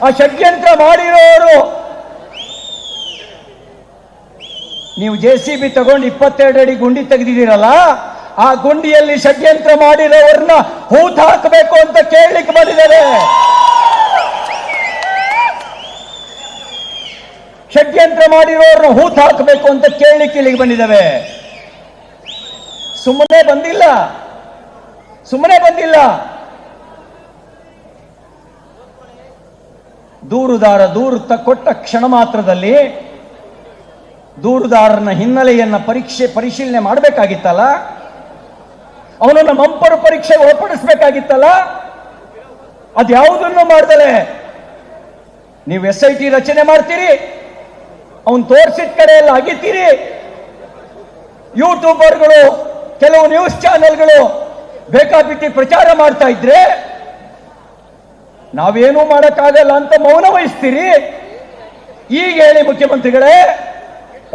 ಆ ಷಡ್ಯಂತ್ರ ಮಾಡಿರೋರು ನೀವು JCB ತಗೊಂಡು 22 ಅಡಿ ಗುಂಡಿ ತೆಗೆದಿದ್ದೀರಲ್ಲ, ಆ ಗುಂಡಿಯಲ್ಲಿ ಷಡ್ಯಂತ್ರ ಮಾಡಿರೋರನ್ನ ಹೂತು ಹಾಕಬೇಕು ಅಂತ ಕೇಳಲಿಕ್ಕೆ ಬಂದಿದ್ದಾರೆ. ಷಡ್ಯಂತ್ರ ಮಾಡಿರೋರನ್ನ ಹೂತು ಹಾಕಬೇಕು ಅಂತ ಕೇಳಲಿಕ್ಕೆ ಇಲ್ಲಿಗೆ ಬಂದಿದ್ದಾವೆ. ಸುಮ್ಮನೆ ಬಂದಿಲ್ಲ. ದೂರುದಾರ ದೂರು ಕೊಟ್ಟ ಕ್ಷಣ ಮಾತ್ರದಲ್ಲಿ ದೂರುದಾರನ ಹಿನ್ನೆಲೆಯನ್ನ ಪರಿಶೀಲನೆ ಮಾಡಬೇಕಾಗಿತ್ತಲ್ಲ, ಅವನನ್ನ ಮಂಪರು ಪರೀಕ್ಷೆಗೆ ಒಳಪಡಿಸಬೇಕಾಗಿತ್ತಲ್ಲ. ಅದ್ಯಾವುದನ್ನು ಮಾಡ್ದಲೆ ನೀವು SIT ರಚನೆ ಮಾಡ್ತೀರಿ, ಅವನು ತೋರಿಸಿದ ಕಡೆ ಎಲ್ಲ ಅಗಿತೀರಿ. ಯೂಟ್ಯೂಬರ್ಗಳು, ಕೆಲವು ನ್ಯೂಸ್ ಚಾನೆಲ್ಗಳು ಬೇಕಾಬಿಟ್ಟಿ ಪ್ರಚಾರ ಮಾಡ್ತಾ ಇದ್ರೆ ನಾವೇನೂ ಮಾಡಕ್ಕಾಗಲ್ಲ ಅಂತ ಮೌನ ವಹಿಸ್ತೀರಿ. ಈಗ ಹೇಳಿ ಮುಖ್ಯಮಂತ್ರಿಗಳೇ,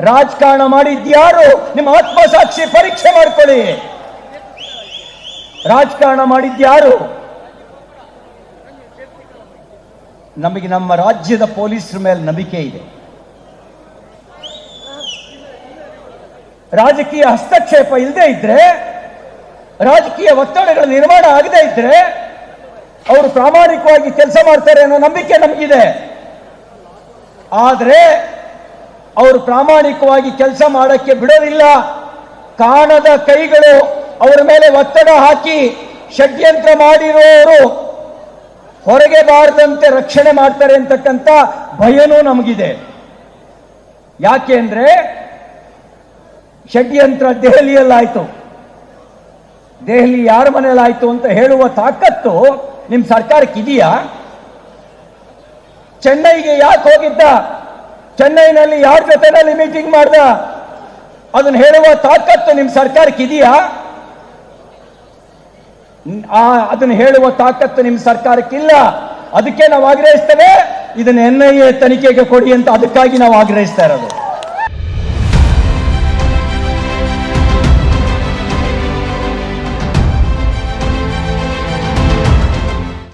ರಾಜಕಾರಣ ಮಾಡಿದ್ಯಾರು? ನಿಮ್ಮ ಆತ್ಮಸಾಕ್ಷಿ ಪರೀಕ್ಷೆ ಮಾಡ್ಕೊಳ್ಳಿ. ರಾಜಕಾರಣ ಮಾಡಿದ್ಯಾರು? ನಮಗೆ ನಮ್ಮ ರಾಜ್ಯದ ಪೊಲೀಸರ ಮೇಲೆ ನಂಬಿಕೆ ಇದೆ. ರಾಜಕೀಯ ಹಸ್ತಕ್ಷೇಪ ಇಲ್ಲದೆ ಇದ್ರೆ, ರಾಜಕೀಯ ಒತ್ತಡಗಳ ನಿರ್ಮಾಣ ಆಗದೆ ಇದ್ರೆ ಅವರು ಪ್ರಾಮಾಣಿಕವಾಗಿ ಕೆಲಸ ಮಾಡ್ತಾರೆ ಅನ್ನೋ ನಂಬಿಕೆ ನಮಗಿದೆ. ಆದರೆ ಅವರು ಪ್ರಾಮಾಣಿಕವಾಗಿ ಕೆಲಸ ಮಾಡಕ್ಕೆ ಬಿಡೋದಿಲ್ಲ. ಕಾಣದ ಕೈಗಳು ಅವರ ಮೇಲೆ ಒತ್ತಡ ಹಾಕಿ ಷಡ್ಯಂತ್ರ ಮಾಡಿರೋರು ಹೊರಗೆ ಬಾರದಂತೆ ರಕ್ಷಣೆ ಮಾಡ್ತಾರೆ ಅಂತಕ್ಕಂಥ ಭಯನೂ ನಮಗಿದೆ. ಯಾಕೆ ಅಂದ್ರೆ ಷಡ್ಯಂತ್ರ ದೆಹಲಿಯಲ್ಲಾಯ್ತು, ದೆಹಲಿ ಯಾರ ಮನೆಯಲ್ಲಾಯ್ತು ಅಂತ ಹೇಳುವ ತಾಕತ್ತು ನಿಮ್ ಸರ್ಕಾರಕ್ಕೆ ಇದೆಯಾ? ಚೆನ್ನೈಗೆ ಯಾಕೆ ಹೋಗಿದ್ದ? ಚೆನ್ನೈನಲ್ಲಿ ಯಾರ ಜೊತೆನಲ್ಲಿ ಮೀಟಿಂಗ್ ಮಾಡ್ದ? ಅದನ್ನ ಹೇಳುವ ತಾಕತ್ತು ನಿಮ್ ಸರ್ಕಾರಕ್ಕೆ ಇದೆಯಾ? ಅದನ್ನು ಹೇಳುವ ತಾಕತ್ತು ನಿಮ್ ಸರ್ಕಾರಕ್ಕಿಲ್ಲ. ಅದಕ್ಕೆ ನಾವು ಆಗ್ರಹಿಸ್ತೇವೆ, ಇದನ್ನ NIA ತನಿಖೆಗೆ ಕೊಡಿ ಅಂತ ಅದಕ್ಕಾಗಿ ನಾವು ಆಗ್ರಹಿಸ್ತಾ ಇರೋದು.